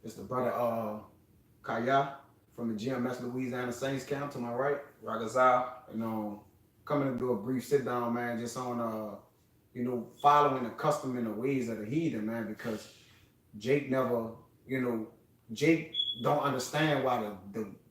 It's the brother Kaya from the GMS Louisiana Saints camp to my right. Ragazal. You know, coming to do a brief sit down, man, just on following the custom and the ways of the heathen, man, because Jake never, Jake don't understand why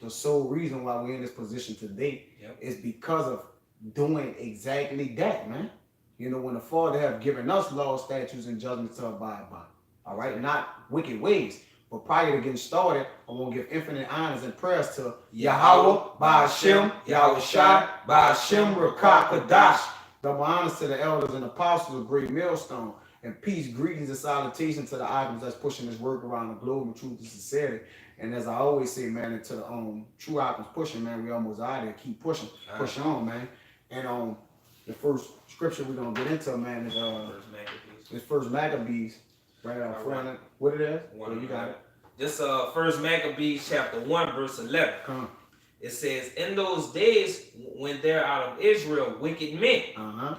the sole reason why we're in this position today is because of doing exactly that, man. When the Father have given us laws, statutes, and judgments to abide by. All right, not wicked ways. But prior to getting started, I want to give infinite honors and prayers to Yahweh, Ba'ashem, Yahweh Shai, Ba'ashem, Rakah, Kadash. Double honors to the elders and apostles of Great Millstone. And peace, greetings, and salutations to the items that's pushing this work around the globe with truth and sincerity. And as I always say, man, and to the true items pushing, man, we almost out there. Keep pushing, push on, man. And the first scripture we're gonna get into, man, is First Maccabees. Right out front. Right. What it is? You got it. This First Maccabees chapter 1 verse 11. Come on. It says, in those days when they're out of Israel, wicked men.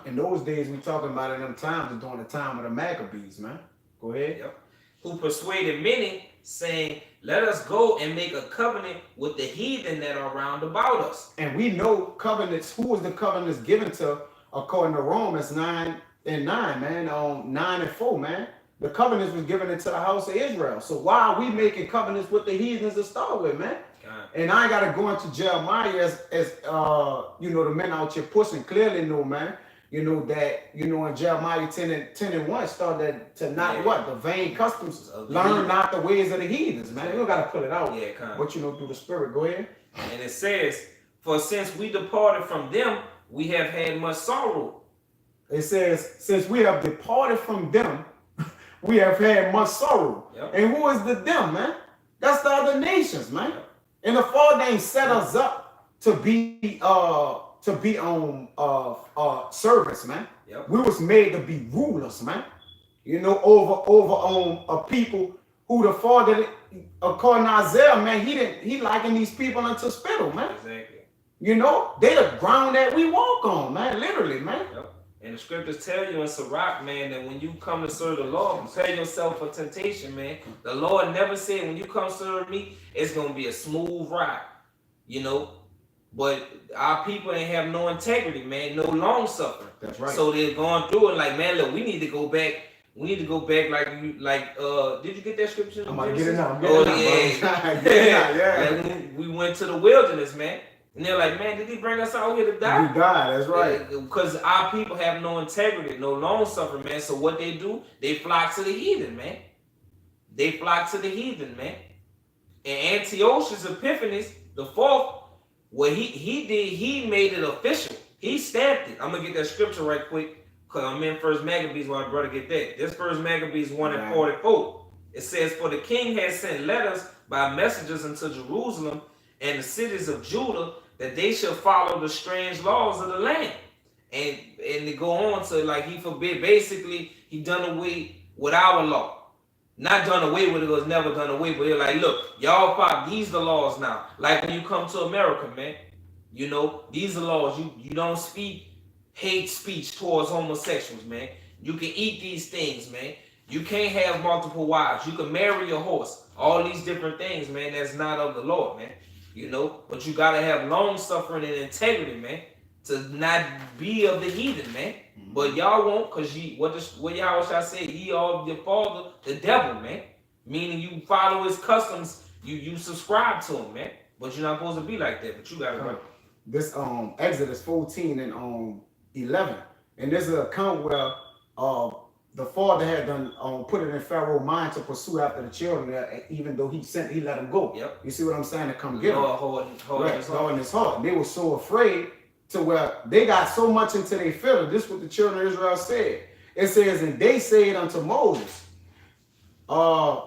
In those days we talking about in them times during the time of the Maccabees, man. Go ahead. Yep. Who persuaded many, saying, let us go and make a covenant with the heathen that are round about us. And we know covenants. Who was the covenants given to according to Romans 9 and 9, man? 9 and 4, man. The covenants was given into the house of Israel. So why are we making covenants with the heathens to start with, man? God. And I got to go into Jeremiah as the men out here pushing clearly know, man. That, in Jeremiah 10 and 1 started to not the vain customs, learn not the ways of the heathens, man. You don't got to pull it out. Yeah, kind but through the spirit. Go ahead. And it says, for since we departed from them, we have had much sorrow. It says, since we have departed from them, we have had much sorrow. Yep. And who is the them, man? That's the other nations, man. Yep. And the Father ain't set us up to be on service, man. Yep. We was made to be rulers, man. Over a people who the Father, according to Isaiah, man, he likened these people unto spittle, man. Exactly. They the ground that we walk on, man. Literally, man. Yep. And the scriptures tell you in Sirach, man, that when you come to serve the Lord, prepare yourself for temptation, man. The Lord never said when you come serve me, it's going to be a smooth ride, But our people ain't have no integrity, man, no long suffering. That's right. So they're going through it like, man, look, we need to go back. We need to go back did you get that scripture? I'm going to get it now. Yeah. Like we went to the wilderness, man. And they're like, man, did he bring us out here to die? We died, that's right. Because our people have no integrity, no long suffering, man. So what they do, they flock to the heathen, man. They flock to the heathen, man. And Antiochus Epiphanes, the fourth, what he did, he made it official. He stamped it. I'm going to get that scripture right quick, because I'm in First Maccabees while I brother get that. This First Maccabees 1 and 44. It says, for the king has sent letters by messengers into Jerusalem and the cities of Judah, that they should follow the strange laws of the land. And they go on to he forbid, basically, he done away with our law. Not done away with it, was never done away, but they're like, look, y'all follow, these the laws now. Like when you come to America, man, these are laws. You don't speak hate speech towards homosexuals, man. You can eat these things, man. You can't have multiple wives. You can marry a horse. All these different things, man, that's not of the Lord, man. But you gotta have long suffering and integrity, man, to not be of the heathen, man. Mm-hmm. But y'all won't, cause what y'all shall say, ye are of your father, the devil, man. Meaning you follow his customs, you subscribe to him, man. But you're not supposed to be like that. But you gotta go. This Exodus 14 and 11, and there's an account where the father had done put it in Pharaoh's mind to pursue after the children, even though he let them go. Yep. You see what I'm saying? To come get them. Holding his heart. They were so afraid to where they got so much into their feelings. This is what the children of Israel said. It says, and they said unto Moses,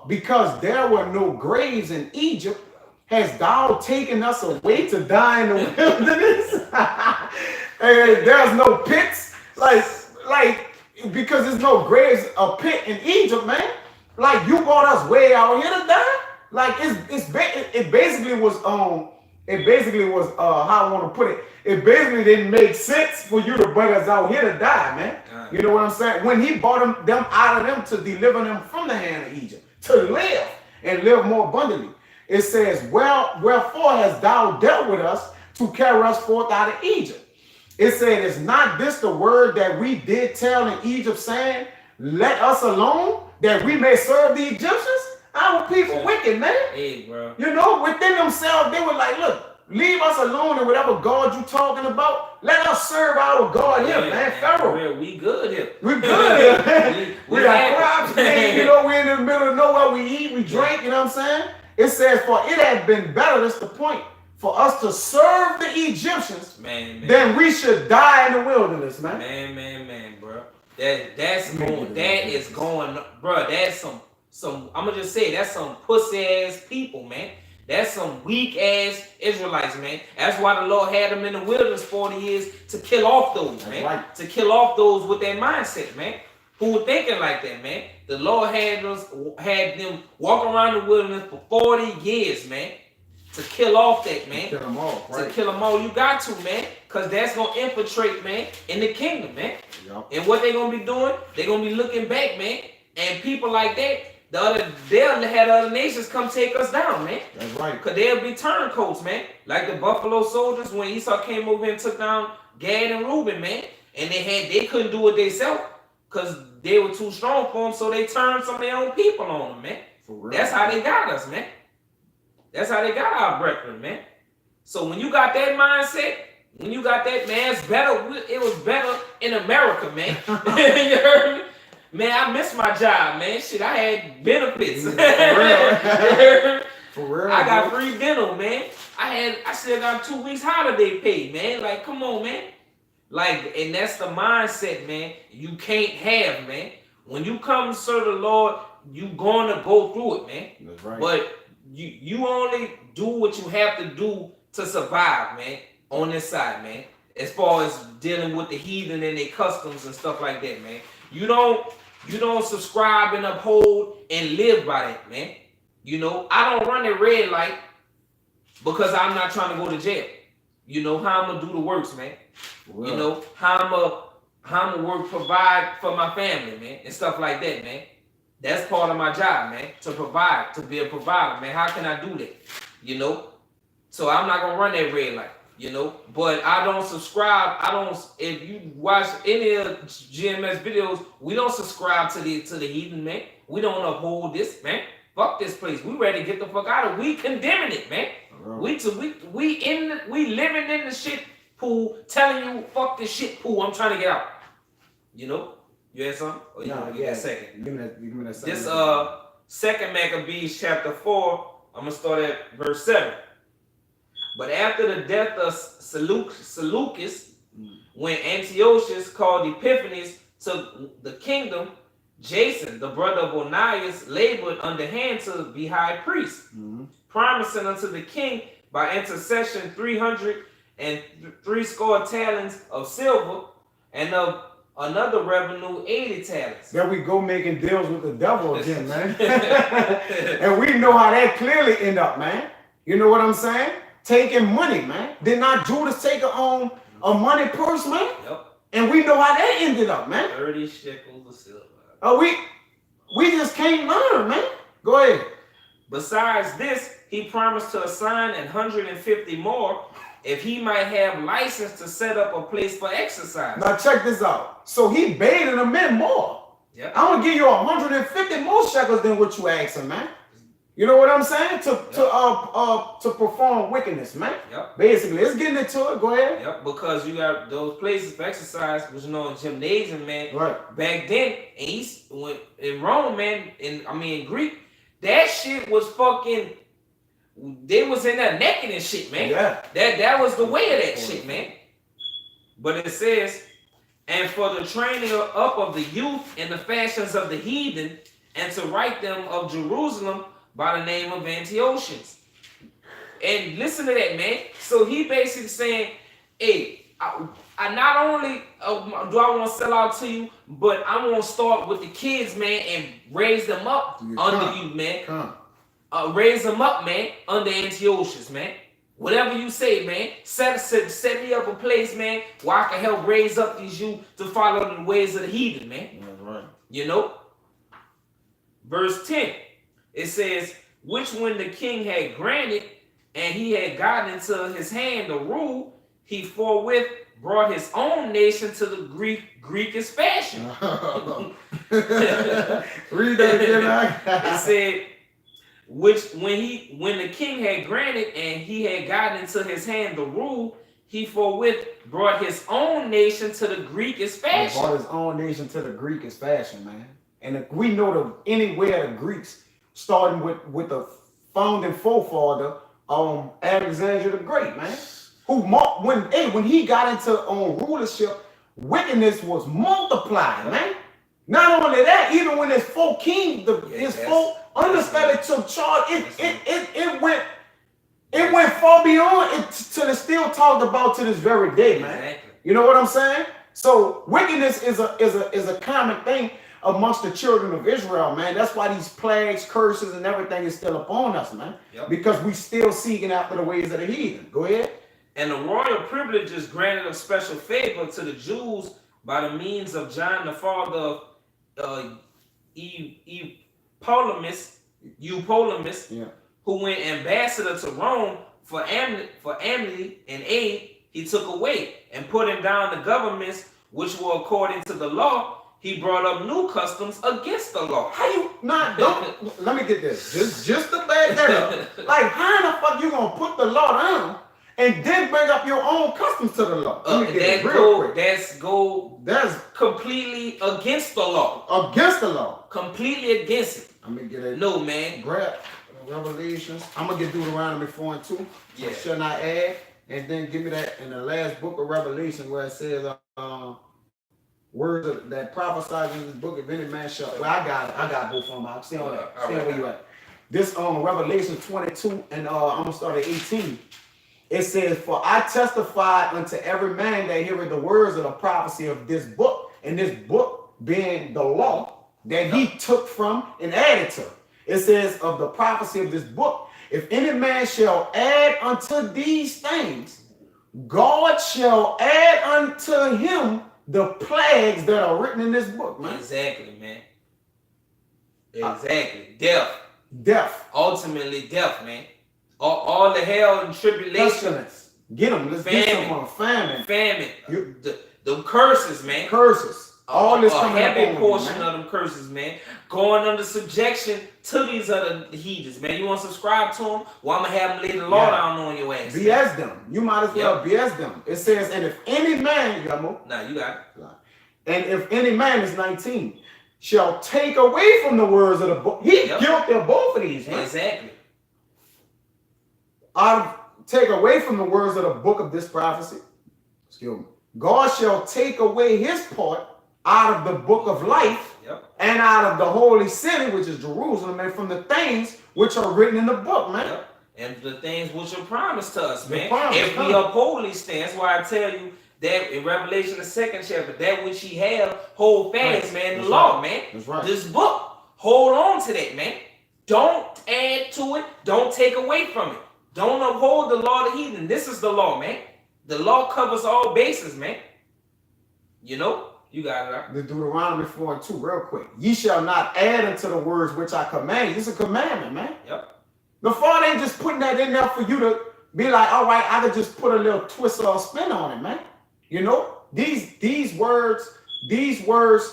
because there were no graves in Egypt, hast thou taken us away to die in the wilderness? And there's no pits, because there's no graves, a pit in Egypt, man. Like you brought us way out here to die. Like it basically was how I want to put it. It basically didn't make sense for you to bring us out here to die, man. You know what I'm saying? When he brought them out of them to deliver them from the hand of Egypt, to live. and live more abundantly. It says, wherefore hast thou dealt with us to carry us forth out of Egypt? It said, is not this the word that we did tell in Egypt, saying, let us alone, that we may serve the Egyptians? Our people wicked, man. Hey, bro. You know, within themselves, they were like, look, leave us alone and whatever God you talking about, let us serve our God here, man. Pharaoh. We good here. We good here. we got crops, man. You know, we're in the middle of nowhere. We eat, we drink, you know what I'm saying? It says, for it had been better, that's the point, for us to serve the Egyptians than we should die in the wilderness, man. Man, bro. That's going, bro. That's some. I'm gonna just say that's some pussy ass people, man. That's some weak ass Israelites, man. That's why the Lord had them in the wilderness 40 years to kill off those, man. Right. To kill off those with that mindset, man. Who were thinking like that, man. The Lord had them walk around the wilderness for 40 years, man. To kill off that, man. Kill them all, right? To kill them all, you got to, man. Because that's going to infiltrate, man, in the kingdom, man. Yep. And what they're going to be doing, they're going to be looking back, man. And people like that, they'll have other nations come take us down, man. That's right. Because they'll be turncoats, man. Like the Buffalo soldiers when Esau came over and took down Gad and Reuben, man. And they couldn't do it themselves because they were too strong for them, so they turned some of their own people on them, man. For real. That's how they got us, man. That's how they got our brethren, man. So when you got that mindset, when you got that, man, it's better. It was better in America, man. You heard me? Man, I missed my job, man. Shit, I had benefits. For real. For real. I got free dental, man. I still got 2 weeks holiday pay, man. Like, come on, man. Like, and that's the mindset, man. You can't have, man. When you come to serve the Lord, you gonna go through it, man. That's right. But you only do what you have to do to survive, man, on this side, man. As far as dealing with the heathen and their customs and stuff like that, man. You don't subscribe and uphold and live by that, man. You know, I don't run a red light because I'm not trying to go to jail. You know, how I'm gonna do the works, man. Well, you know, how I'm gonna provide for my family, man, and stuff like that, man. That's part of my job, man, to provide, to be a provider, man. How can I do that? You know? So I'm not going to run that red light, you know? But I don't subscribe. If you watch any of GMS videos, we don't subscribe to the heathen, man. We don't uphold this, man. Fuck this place. We ready to get the fuck out of it. We condemning it, man. We living in the shit pool, telling you, fuck this shit pool. I'm trying to get out. You know? You had something? Or you want to give me a second? Give me that second. This 2nd Maccabees chapter 4, I'm going to start at verse 7. But after the death of Seleucus, when Antiochus called Epiphanes took the kingdom, Jason, the brother of Onias, labored underhand to be high priest, promising unto the king by intercession 360 talents of silver, and of another revenue 80 talents. There we go making deals with the devil again, man. And we know how that clearly end up, man. You know what I'm saying? Taking money, man. Did not Judas take a money purse, man? Yep. And we know how that ended up, man. 30 shekels of silver. Oh, we just can't learn, man. Go ahead. Besides this, he promised to assign 150 more if he might have license to set up a place for exercise. Now check this out. So he baited them in more. Yep. I'm gonna give you 150 more shekels than what you asking, man. You know what I'm saying? To perform wickedness, man. Yep. Basically, let's get into it. Go ahead. Yep. Because you got those places for exercise, which you know, gymnasium, man. Right. Back then, in Rome, man, in Greek, that shit was fucking. They was in there naked and shit, man. Yeah. That was the way of that shit, man. But it says, and for the training up of the youth in the fashions of the heathen, and to write them of Jerusalem by the name of Antiochus. And listen to that, man. So he basically saying, hey, I not only do I want to sell out to you, but I'm going to start with the kids, man, and raise them up under you, man. Raise them up, man, under Antiochus, man. Whatever you say, man. Set me up a place, man, where I can help raise up these youth to follow the ways of the heathen, man. That's right. You know? Verse 10, it says, which when the king had granted, and he had gotten into his hand the rule, he forthwith brought his own nation to the Greekish fashion. Read that again. It said, which when the king had granted and he had gotten into his hand the rule, he forthwith brought his own nation to the Greekish fashion. He brought his own nation to the Greekish fashion, man. And if we know anywhere the Greeks, starting with the founding forefather, Alexander the Great, man, who when he got into rulership, wickedness was multiplied, man. Not only that, even when his four kings, his four understudies took charge, it went far beyond it till it's still talked about to this very day, man. Exactly. You know what I'm saying? So wickedness is a common thing amongst the children of Israel, man. That's why these plagues, curses, and everything is still upon us, man. Yep. Because we still seeking after the ways of the heathen. Go ahead. And the royal privileges granted of special favor to the Jews by the means of John, the father of Eupolemus, who went ambassador to Rome for amity and aid, he took away and putting down the governments which were according to the law. He brought up new customs against the law. How you not? Don't let me get this. Just to back that up. Like, how in the fuck you gonna put the law down and then bring up your own customs to the law? Let me get it real quick. That's completely against the law. Against the law. Completely against it. I'm gonna get it. No, man. Grab Revelations. I'm gonna get Deuteronomy 4 and 2. Yeah. Shall not add, and then give me that in the last book of Revelation where it says, words that prophesied in this book. If any man shall, well, I got both of them. I'll stay on that. Stay where you at. This Revelation 22, and I'm gonna start at 18. It says, "For I testify unto every man that heareth the words of the prophecy of this book," and this book being the law that he took from and added to. It says, "Of the prophecy of this book, if any man shall add unto these things, God shall add unto him the plagues that are written in this book," man. Exactly, man. Exactly. Death. Ultimately, death, man. All the hell and tribulation. Get them. Let's get some famine. The curses, man. Curses. All this coming up on heavy portion of them curses, man. Going under subjection to these other heathens, man. You want to subscribe to them? Well, I'm going to have them lay the law down on your ass. BS them. You might as well BS them. It says, and if any man, you got more? Nah, you got it. And if any man is 19, shall take away from the words of the book. He's guilty of both of these, man. Exactly. Take away from the words of the book of this prophecy. Excuse me. God shall take away his part out of the book of life and out of the holy city, which is Jerusalem, and from the things which are written in the book, man. And the things which are promised to us, man. If we uphold these things, that's why I tell you that in Revelation, the 2nd chapter, that which he have, hold fast, man, the law, man. That's right. This book, hold on to that, man. Don't add to it. Don't take away from it. Don't uphold the law of the heathen. This is the law, man. The law covers all bases, man. You know? You got it out. The Deuteronomy 4 and 2, real quick. Ye shall not add unto the words which I command you. It's a commandment, man. The Father ain't just putting that in there for you to be like, all right, I could just put a little twist or a spin on it, man. You know, these words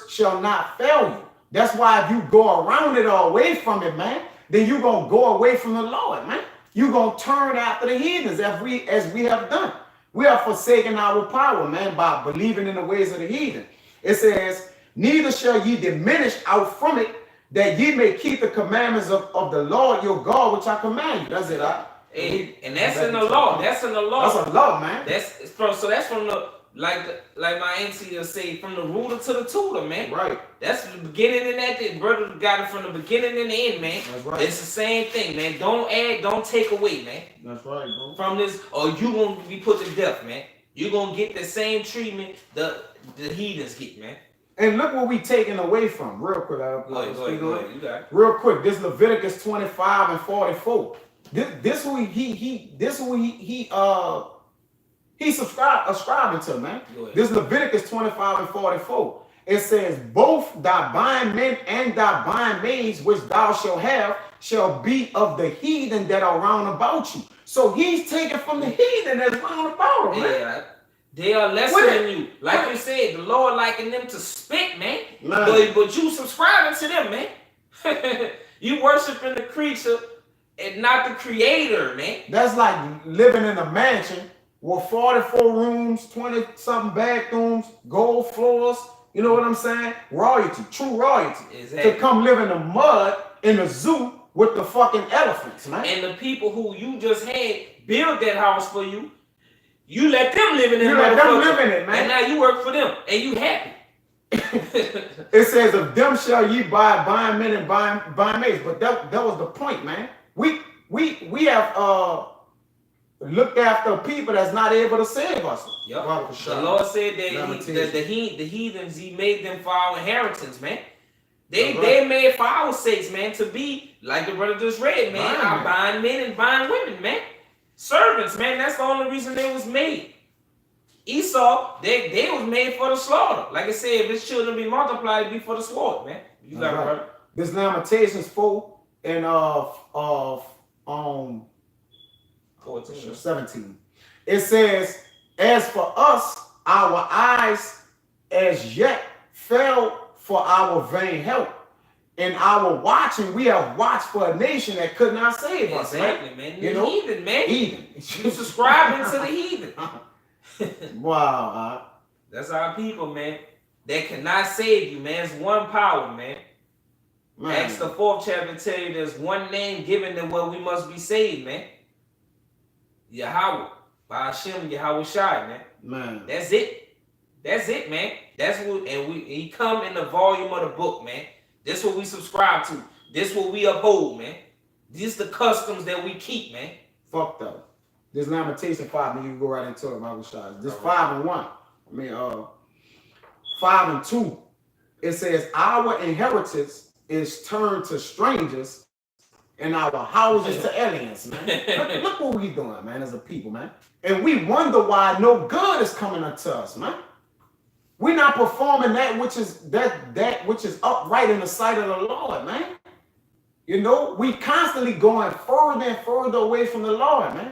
shall not fail you. That's why if you go around it or away from it, man, then you're gonna go away from the Lord, man. You're gonna turn after the heathens as we have done. We are forsaking our power, man, by believing in the ways of the heathen. It says, neither shall ye diminish out from it, that ye may keep the commandments of the Lord your God, which I command you. That's it. And that's in the law. That's in the law. That's a law, man. That's from the like my auntie will say, from the ruler to the tutor, man. Right. That's the beginning and that. The brother got it from the beginning and the end, man. That's right. It's the same thing, man. Don't add, don't take away, man. That's right, bro. From this, or you gonna be put to death, man. You're gonna get the same treatment the heathens get, man. And look what we taking away from, real quick. Go ahead. You got it. Real quick, this Leviticus 25 and 44. This who he's ascribing to, man. This Leviticus 25 and 44. It says, both thy bond men and thy bond maids which thou shalt have shall be of the heathen that are round about you. So he's taken from the heathen that's round about him, man. Yeah, they are lesser than you. Like you said, the Lord likened them to spit, man. But you subscribing to them, man. You worshiping the creature and not the creator, man. That's like living in a mansion with 44 rooms, 20-something bathrooms, gold floors. You know what I'm saying? Royalty, true royalty. Exactly. To come live in the mud in the zoo with the fucking elephants, man. And the people who you just had build that house for you, you let them live in it. You let them live in it, man. And now you work for them, and you happy. It says, "Of them shall ye buy, buying men and buying maids." But that was the point, man. We have looked after people that's not able to save us. Yep. The Lord said that the heathens, He made them for our inheritance, man. They made for our sakes, man, to be like the brother just read, man. Our buying men and buying women, man. Servants, man. That's the only reason they was made. Esau, they was made for the slaughter. Like I said, if his children be multiplied, it be for the sword, man. You got it, brother. This Lamentations 4 and 14. 17. It says, "As for us, our eyes as yet fell for our vain help. In our watching, we have watched for a nation that could not save us." Exactly, man. You know? Heathen, man. Heathen. You subscribing to the heathen. Wow. That's our people, man. They cannot save you, man. It's one power, man. Acts the 4th chapter tell you there's one name given them where we must be saved, man. Yahweh. By Hashem, Yahweh Shai, man. That's it. That's it, man. That's what, and he come in the volume of the book, man. This what we subscribe to. This what we uphold, man. These the customs that we keep, man. Fuck though. This Lamentation 5, man, you can go right into it, Bible shots. This 5 and 1. I mean, 5 and 2. It says, "Our inheritance is turned to strangers, and our houses to aliens," man. Look what we doing, man, as a people, man. And we wonder why no good is coming unto us, man. We're not performing that which is upright in the sight of the Lord, man. You know, we constantly going further and further away from the Lord, man.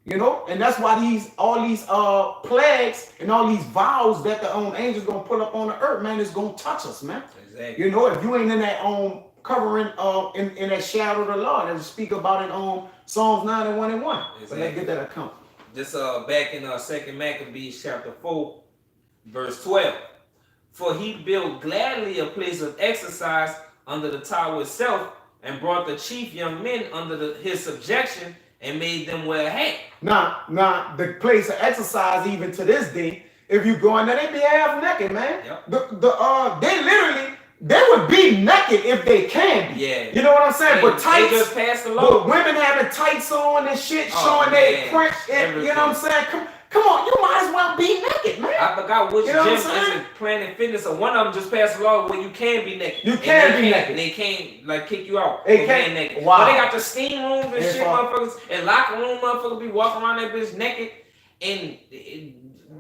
You know, and that's why all these plagues and all these vows that the angels gonna put up on the earth, man, is gonna touch us, man. Exactly. You know, if you ain't in that covering in that shadow of the Lord, as we speak about it Psalms 9 and 1 and 1. Exactly. So let's get that account. This back in 2nd Maccabees chapter 4, verse 12. "For he built gladly a place of exercise under the tower itself, and brought the chief young men under his subjection, and made them wear a hat." Now, the place of exercise, even to this day, if you go in there, they be half naked, man. Yep. They would be naked if they can be. Yeah. You know what I'm saying? But tights, they just passed the law. But women having tights on and shit, showing their print. You know what I'm saying? Come on, you might as well be naked, man. I forgot which gym is it, Planet Fitness, or one of them just passed the law where you can be naked. You can be naked. And they can't like kick you out. They can't. Naked. Wow. But they got the steam rooms and shit, motherfuckers, and locker room motherfuckers be walking around that bitch naked, and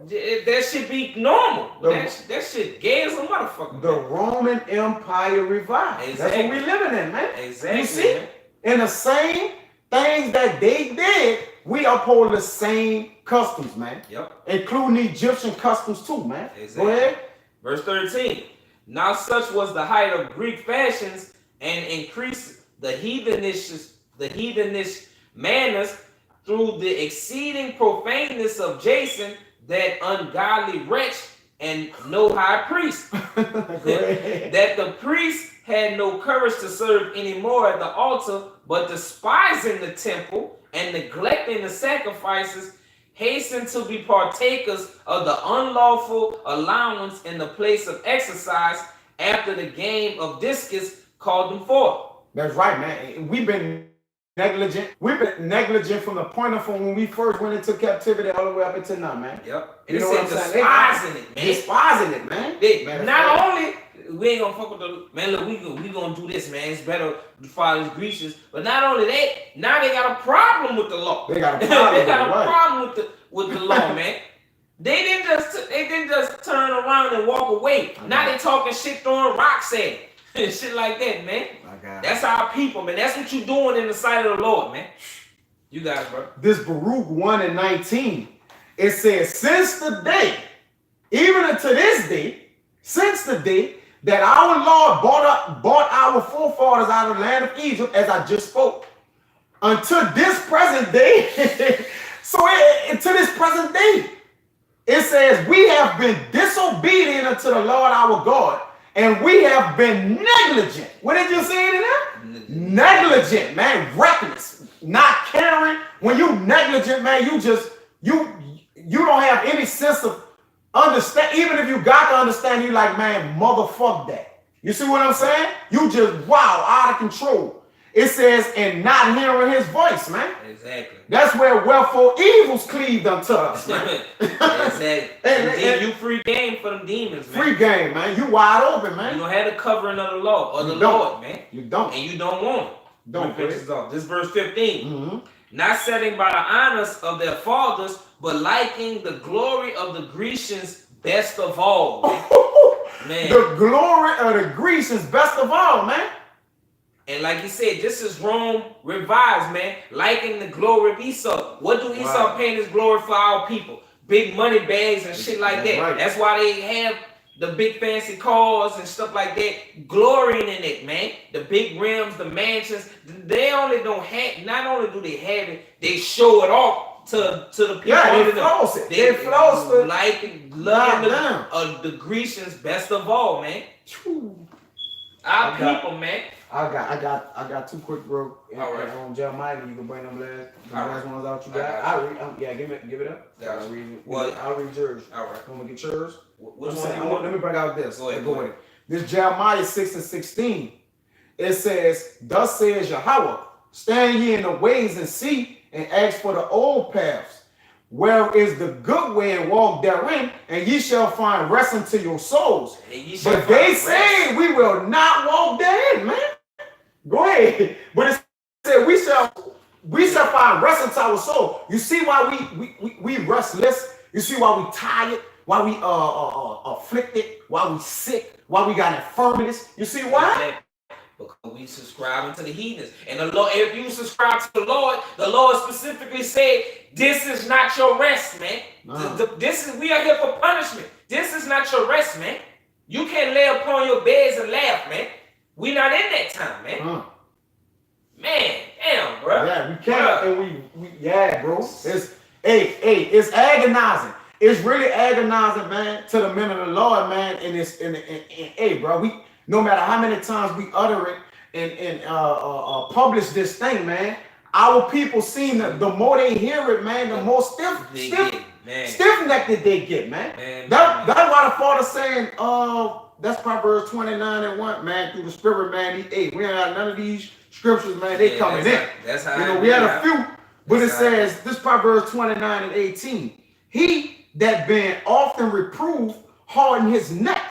that should be normal. That shit gay as a motherfucker. The Roman Empire revived. Exactly. That's what we living in, man. Exactly. You see, man. In the same things that they did, we uphold the same customs, man. Yep. Including the Egyptian customs too, man. Exactly. Go ahead. Verse 13. "Now such was the height of Greek fashions, and increased the heathenish manners through the exceeding profaneness of Jason, that ungodly wretch, and no high priest, that the priest had no courage to serve any more at the altar, but despising the temple and neglecting the sacrifices, hasten to be partakers of the unlawful allowance in the place of exercise, after the game of discus called them forth." That's right, man. We've been negligent. We've been negligent from the point of when we first went into captivity all the way up until now, man. Yep. And you know what I'm saying? Despising it, man. Despising it, man. Not only we ain't gonna fuck with the man. Look, we gonna do this, man. It's better to follow these Grecians. But not only that, now they got a problem with the law. They got a problem. They got a problem with the law, man. They didn't just turn around and walk away. Now they talking shit, throwing rocks at it. Shit like that, man. My God. That's our people, man. That's what you doing in the sight of the Lord, man. You got it, bro. This Baruch 1:19, it says, since the day, even unto this day, since the day that our Lord bought our forefathers out of the land of Egypt, as I just spoke, until this present day, to this present day, it says, we have been disobedient unto the Lord our God, and we have been negligent. What did you say in there? Negligent, man, reckless, not caring. When you negligent, man, you don't have any sense of understand. Even if you got to understand, you like, man, motherfuck that. You see what I'm saying? You just, wow, out of control. It says, and not hearing his voice, man. Exactly. That's where wherefore evils cleaved unto us, man. Exactly. And you free game for them demons, man. Free game, man. You wide open, man. You don't have the covering of the law or the don't. Lord, man. You don't. And you don't want it. Don't. This is verse 15. Not setting by the honors of their fathers, but liking the glory of the Grecians best of all. Man. The glory of the Grecians best of all, man. And like you said, this is Rome revised, man. Liking the glory of Esau. What do Esau paying his glory for our people? Big money bags and shit like that. Right. That's why they have the big fancy cars and stuff like that. Glorying in it, man. The big rims, the mansions. They only don't have, not only do they have it, they show it off to the people. Yeah, they floss it. They floss it. Like, loving the Grecians best of all, man. Our people, man. I got two quick, bro. All right. Jeremiah, you can bring them last ones out you got. I'll read. Give it up. I'll read. I'll read yours. All right. Want to get yours? Which one you want? Let me bring out this. Go ahead. With it. This Jeremiah 6:16. It says, "Thus says Yahweh, stand ye in the ways and see, and ask for the old paths, where is the good way, and walk therein, and ye shall find rest unto your souls. But they say we will not walk therein, man." Go ahead. But it said we shall find rest unto our soul. You see why we restless? You see why we tired? Why we afflicted? Why we sick? Why we got infirmities? You see why? Because we subscribing to the heathens. And the Lord, if you subscribe to the Lord specifically said, this is not your rest, man. We are here for punishment. This is not your rest, man. You can't lay upon your beds and laugh, man. We not in that time, man. Man, damn, bro. Yeah, we can't. And we yeah, bro. It's agonizing. It's really agonizing, man, to the men of the Lord, man. And hey, bro, we no matter how many times we utter it and publish this thing, man, our people seem that the more they hear it, man, the more stiff-necked they get, man. That's why the Father's saying, that's Proverbs 29:1, man, through the Spirit, man. We ain't got none of these scriptures, man. They coming in. That's how we had a few, but it says, this Proverbs 29:18, he that been often reproved, harden his neck,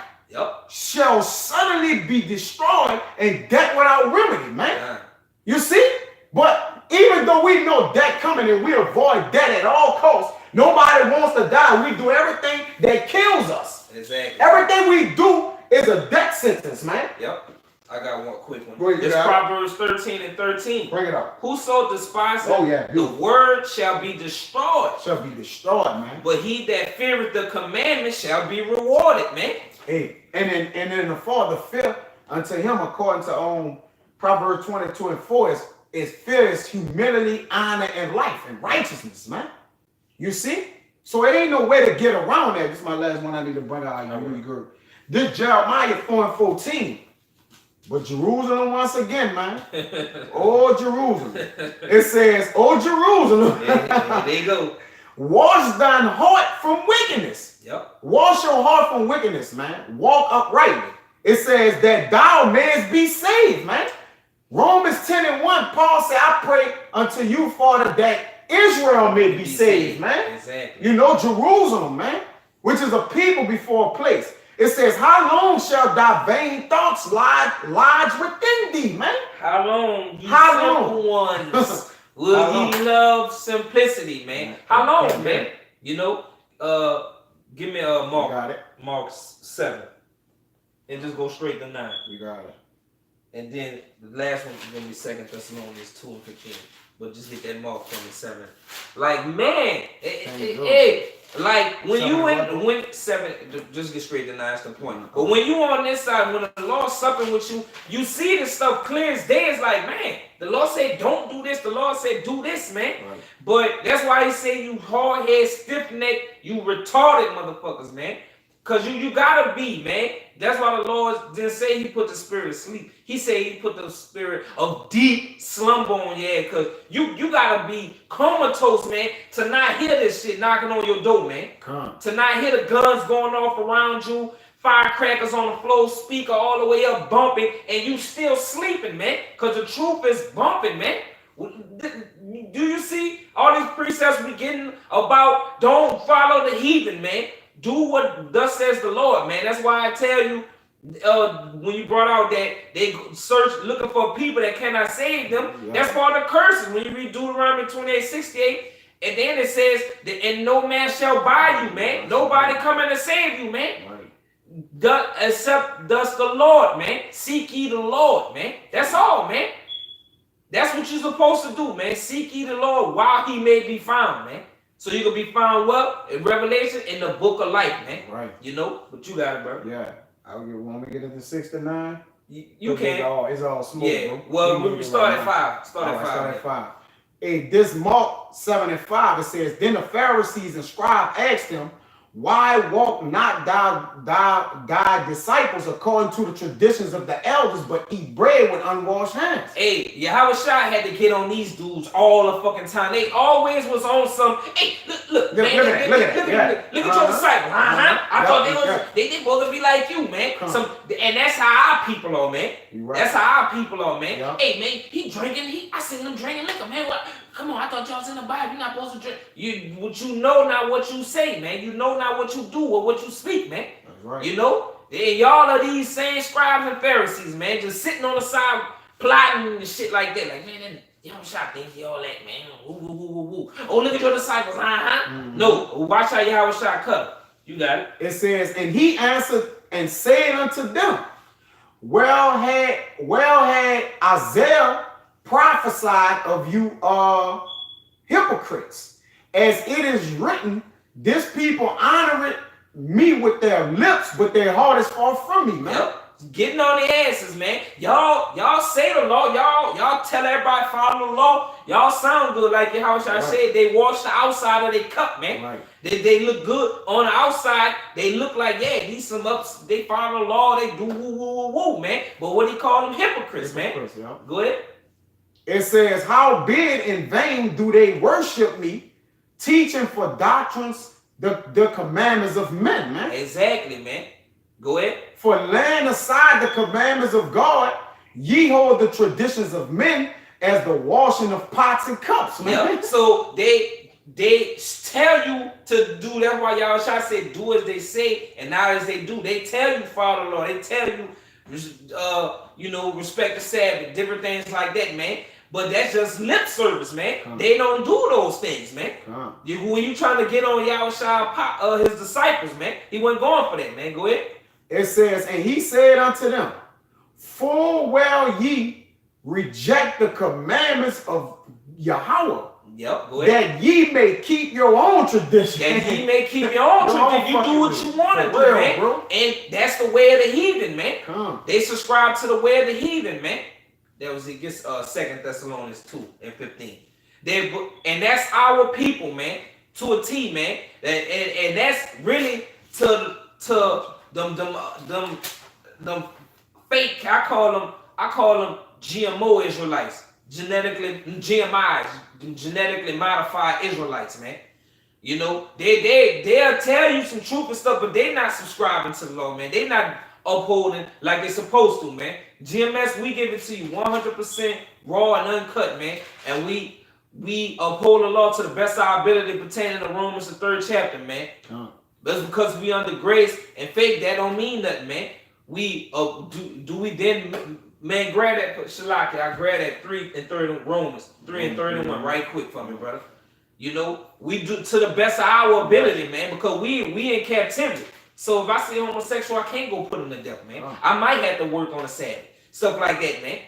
shall suddenly be destroyed and death without remedy, man. You see? But even though we know death coming and we avoid death at all costs, nobody wants to die. We do everything that kills us. Exactly. Everything we do is a death sentence, man. Yep. I got one quick one. It's Proverbs 13:13. Bring it up. Whoso despises the word shall be destroyed. Shall be destroyed, man. But he that feareth the commandment shall be rewarded, man. Hey, and then the Father fear unto him, according to Proverbs 22:4, is fear is humility, honor, and life and righteousness, man. You see? So it ain't no way to get around that. This is my last one I need to bring out. Really good. This Jeremiah 4:14. But Jerusalem once again, man. Oh, Jerusalem. It says, oh, Jerusalem. There you go. Wash thine heart from wickedness. Yep. Wash your heart from wickedness, man. Walk uprightly. It says that thou mayest be saved, man. Romans 10:1, Paul said, I pray unto you, Father, that Israel may be saved, man. Exactly. You know, Jerusalem, man, which is a people before a place. It says, how long shall thy vain thoughts lodge within thee, man? How long, ye simple ones, will ye love simplicity, man? How long, man? You know, give me Mark. Got it. Mark 7. And just go straight to 9. You got it. And then the last one is gonna be 2 Thessalonians 2 and 15. But just hit that mark for me, 7. Like, man, like when you when 7, just get straight to 9, that's the point. But when you on this side, when the Lord's supping with you, you see this stuff clear as day. It's like, man, the Lord said don't do this. The Lord said do this, man. Right. But that's why he say you hard head, stiff neck, you retarded motherfuckers, man. Cause you gotta be, man. That's why the Lord didn't say he put the spirit of sleep. He said he put the spirit of deep slumber on your head. Cause you gotta be comatose, man, to not hear this shit knocking on your door, man. To not hear the guns going off around you, firecrackers on the floor, speaker all the way up bumping, and you still sleeping, man. Cause the truth is bumping, man. Do you see all these precepts we getting about don't follow the heathen, man? Do what thus says the Lord, man. That's why I tell you, when you brought out that they search looking for people that cannot save them, that's part of the curses. When you read Deuteronomy 28:68, and then it says, and no man shall buy you, man. Nobody coming to save you, man. Except thus the Lord, man. Seek ye the Lord, man. That's all, man. That's what you're supposed to do, man. Seek ye the Lord while he may be found, man. So you can be found what? In Revelation, in the book of life, man. Right. You know? But you got it, bro. Yeah. Want me to get into 6 to 9? You can. It's all smooth, yeah. bro. Well, we start at 5. Start at 5. Hey, this Mark 7 and 5, it says, then the Pharisees and scribes asked him, why walk not thy disciples according to the traditions of the elders, but eat bread with unwashed hands? Hey, Yahweh Shai had to get on these dudes all the fucking time. They always was on some. Hey, look at your disciples. I thought they supposed to be like you, man. And that's how our people are, man. Right. That's how our people are, man. Yep. Hey, man, he drinking. I seen him drinking liquor, man. What? Come on, I thought y'all was in the Bible. You're not supposed to drink. You know not what you say, man. You know not what you do or what you speak, man. That's right. You know? And y'all are these same scribes and Pharisees, man, just sitting on the side plotting and shit like that. Like, man, y'all shot thinks y'all that, man. Woo. Oh, look at your disciples. No, watch how y'all shot cut. You got it. It says, and he answered and said unto them, well had Isaiah prophesied of you hypocrites, as it is written, this people honor me with their lips, but their heart is far from me, man. Yep. Getting on their asses, man. Y'all say the law, y'all tell everybody follow the law. Y'all sound good, like how I said. They wash the outside of their cup, man. Right. They look good on the outside. They look like these some ups. They follow the law. They do woo, man. But what he call them hypocrites, man? Yeah. Go ahead. It says, howbeit in vain do they worship me, teaching for doctrines the commandments of men, man. Exactly, man. Go ahead. For laying aside the commandments of God, ye hold the traditions of men as the washing of pots and cups, man. Yep. So they tell you to do. That's why y'all shall say, do as they say, and not as they do. They tell you follow the law. They tell you, respect the Sabbath, different things like that, man. But that's just lip service, man. They don't do those things, man. When you trying to get on Yahushua, his disciples, man, he wasn't going for that, man. Go ahead. It says, and he said unto them, full well ye reject the commandments of Yahweh. Yep, go ahead. That ye may keep your own tradition. That ye may keep your own tradition. You do what you want to do, man. Bro. And that's the way of the heathen, man. They subscribe to the way of the heathen, man. That was against 2 Thessalonians 2 and 15. And that's our people, man, to a T, man. And that's really to them fake. I call them GMO Israelites, genetically modified Israelites, man. You know, they'll tell you some truth and stuff, but they're not subscribing to the law, man. They're not upholding like they're supposed to, man. GMS, we give it to you 100% raw and uncut, man. And we uphold the law to the best of our ability pertaining to Romans the 3rd chapter, man. That's because we under grace and faith. That don't mean nothing, man. We do we then, man, grab that Shalaki. I grab that 3 and 30 Romans 3 and 31 right quick for me, brother. You know, we do to the best of our ability, man, because we in captivity. So if I see homosexual, I can't go put him to death, man. I might have to work on a Sabbath. stuff like that, man.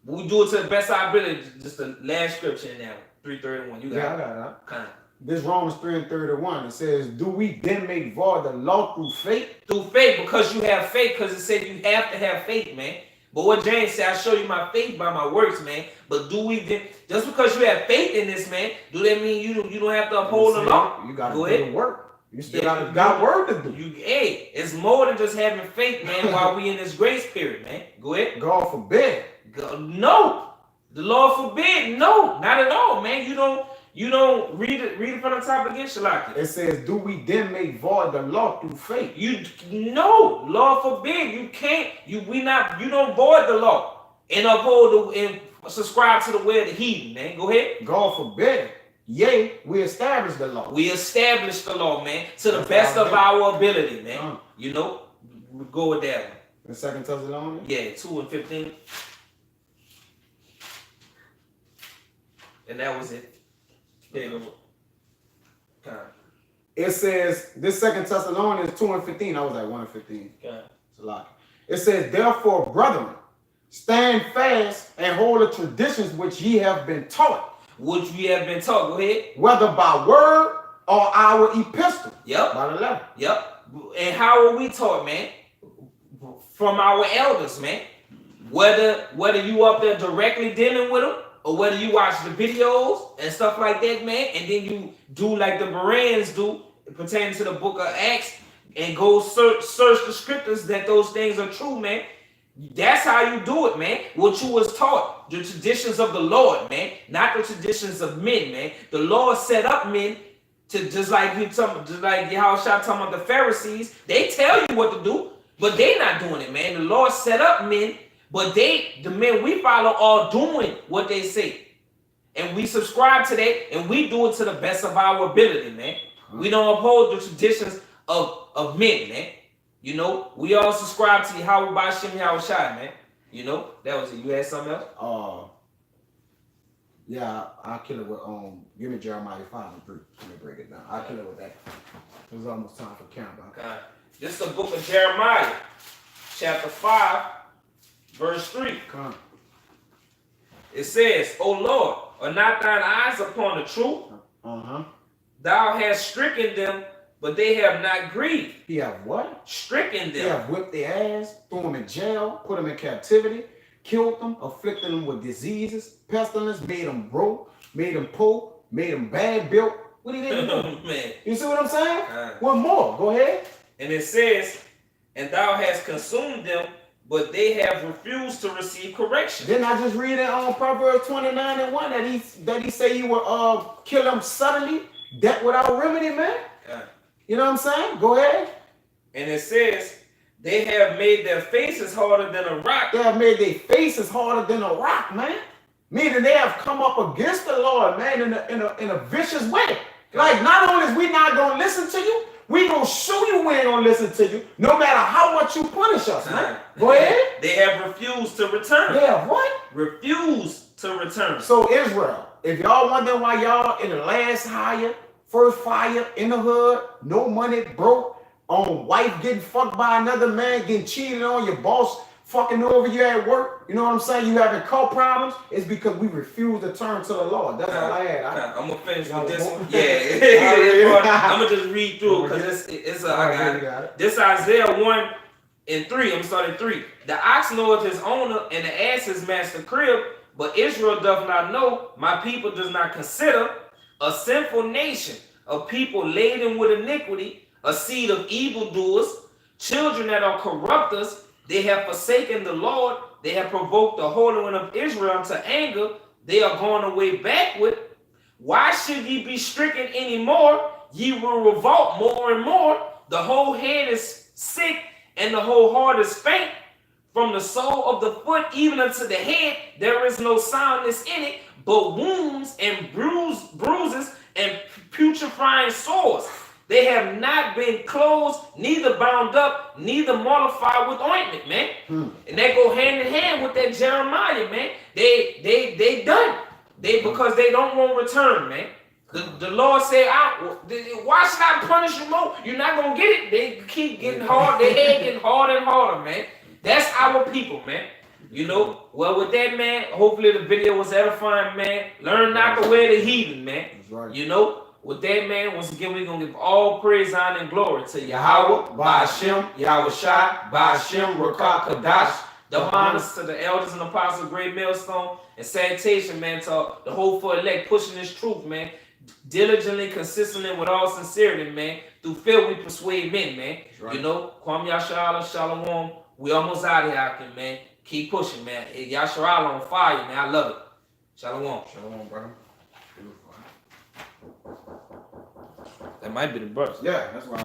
We do it to the best of our ability. Just the last scripture in there, 3:31. You got it. Yeah, I got it. Kind of. This Romans 3:31. It says, "Do we then make void the law through faith?" Through faith, because you have faith, because it said you have to have faith, man. But what James said, I show you my faith by my works, man. But do we then, just because you have faith in this, man, do that mean you don't have to uphold the law? You got to do the work. You still got work to do. Hey, it's more than just having faith, man, while we in this grace period, man. Go ahead. God forbid. No. The Lord forbid. No, not at all, man. You don't read it from the top again, Shalaki. It says, "Do we then make void the law through faith?" No, Lord forbid. You can't. You don't void the law and uphold and subscribe to the way of the heathen, man. Go ahead. God forbid. Yea, we establish the law. We establish the law, man, to the best of our ability, man. You know, we go with that one. The 2 Thessalonians? Yeah, 2:15. And that was it. There you go. It says, this 2 Thessalonians 2:15. I was at 1:15. It's a lot. It says, "Therefore, brethren, stand fast and hold the traditions which ye have been taught." Which we have been taught. Go ahead. "Whether by word or our epistle." Yep. By the letter. Yep. And how are we taught, man? From our elders, man. Whether you up there directly dealing with them, or whether you watch the videos and stuff like that, man, and then you do like the Bereans do pertaining to the book of Acts and go search the scriptures that those things are true, man. That's how you do it, man. What you was taught, the traditions of the Lord, man, not the traditions of men, man. The Lord set up men to just like Yahushua talking about the Pharisees. They tell you what to do, but they not doing it, man. The Lord set up men, but the men we follow are doing what they say, and we subscribe to that, and we do it to the best of our ability, man. We don't uphold the traditions of men, man. You know, we all subscribe to Yahweh Bashim Yahushua, man. You know, that was it. You had something else? Yeah, I'll kill it with give me Jeremiah 5:3. Let me break it down. I'll kill it with that. It was almost time for countdown. This is the book of Jeremiah, chapter 5, verse 3. Come. It says, "O Lord, are not thine eyes upon the truth? Thou hast stricken them, but they have not grieved." He have what? Stricken them. He have whipped their ass, threw them in jail, put them in captivity, killed them, afflicted them with diseases, pestilence, made them broke, made them poor, made them bad built. What he didn't do? Man. You see what I'm saying? One more. Go ahead. And it says, "And thou hast consumed them, but they have refused to receive correction." Didn't I just read it on Proverbs 29:1 that he say you will kill them suddenly, death without remedy, man? You know what I'm saying? Go ahead. And it says, "They have made their faces harder than a rock." They have made their faces harder than a rock, man. Meaning they have come up against the Lord, man, in a vicious way. Like, not only is we not gonna listen to you, we gonna show you we ain't gonna listen to you, no matter how much you punish us, man. Go ahead. They have refused to return. They have what? Refused to return. So Israel, if y'all wondering why y'all in the last hire, first fire, in the hood, no money, broke, wife getting fucked by another man, getting cheated on, your boss fucking over you at work, you know what I'm saying? You having cult problems, it's because we refuse to turn to the Lord. That's all I had. I'm gonna finish with this one. Yeah. I'm gonna just read through because I got it. This Isaiah 1:3. I'm starting 3. "The ox knoweth his owner, and the ass his master crib, but Israel doth not know, my people does not consider. A sinful nation, a people laden with iniquity, a seed of evildoers, children that are corrupters. They have forsaken the Lord. They have provoked the Holy One of Israel to anger. They are gone away backward. Why should ye be stricken any more? Ye will revolt more and more. The whole head is sick, and the whole heart is faint. From the sole of the foot even unto the head, there is no soundness in it, but wounds and bruises and putrefying sores. They have not been closed, neither bound up, neither mollified with ointment," man. And that go hand in hand with that Jeremiah, man. They done. Because they don't want return, man. The Lord said, "Why should I punish you more? You're not gonna get it." They keep getting hard. Their head getting harder and harder, man. That's our people, man. You know, well, with that, man, hopefully the video was edifying, man. Learn not to wear the heathen, man. That's right. You know, with that, man, once again, we're going to give all praise, honor, and glory to Yahweh, Ba'ashem, Yahweh Shai, Ba'ashem, Rakah, Kadash. Double honors to the elders and apostles, great millstone, and sanitation, man, to the hopeful elect, pushing this truth, man. Diligently, consistently, with all sincerity, man. Through fear, we persuade men, man. Right. You know, Kwam Yashala, Shalom. We almost out of here, man. Keep pushing, man. Yasharala on fire, man. I love it. Shalom. Shalom, brother. That might be the verse. Yeah, that's why.